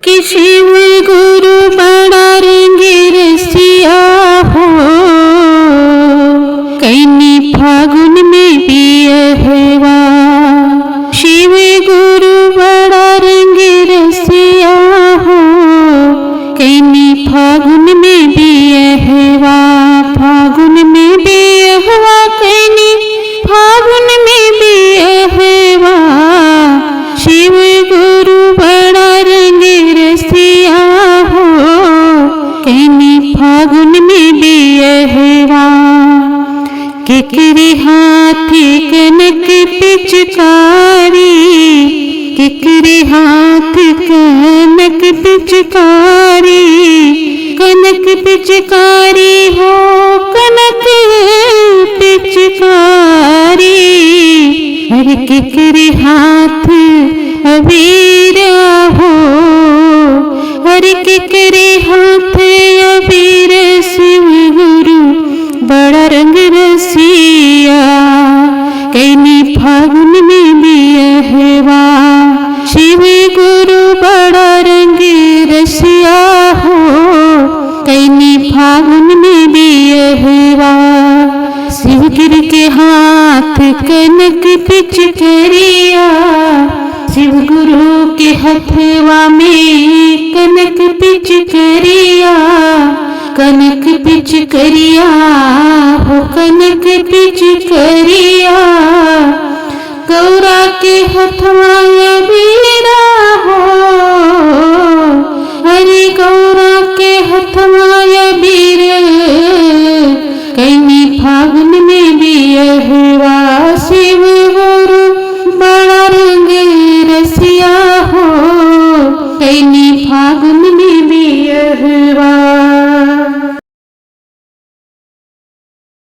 कि शिव गुरु बड़ा रंगे रसिया हो, कैनी फागुन में बियहवा। शिव गुरु बड़ा रंगे रसिया हो, कैनी फागुन में बियहवा। फागुन में बियहवा, कैनी फागुन में बियहवा। शिव गुरु बड़ा रंगे रसिया हो, कैनी फागुन में बियहवा। केकरे हाथी कनक पिचकारी, केकरे हाथ कनक पिचकारी। कनक पिचकारी हो, कनक पिचकारी। हर केकरे हाथ अबीर हो, हर केकरे हाथ अबीर। शिव गुरु बड़ा रंग रसिया, कैनी फागुन में बियहवा। शिव गुरु बड़ा रंग रसिया हो, कैनी फागुन में बियहवा। शिव गिर के हाथ कनक पिचकरिया, शिव गुरु के हथवा में कनक पिचकरिया। कनक पिचकरिया हो, कनक पिचकरिया। गौरा के हथवा अबीरा हो, हरे गौरा के हथवा अबीर। कैनी फागुन में बियहवा। शिव गुरु बड़ा रंग रसिया हो, कैनी फागुन में बियहवा।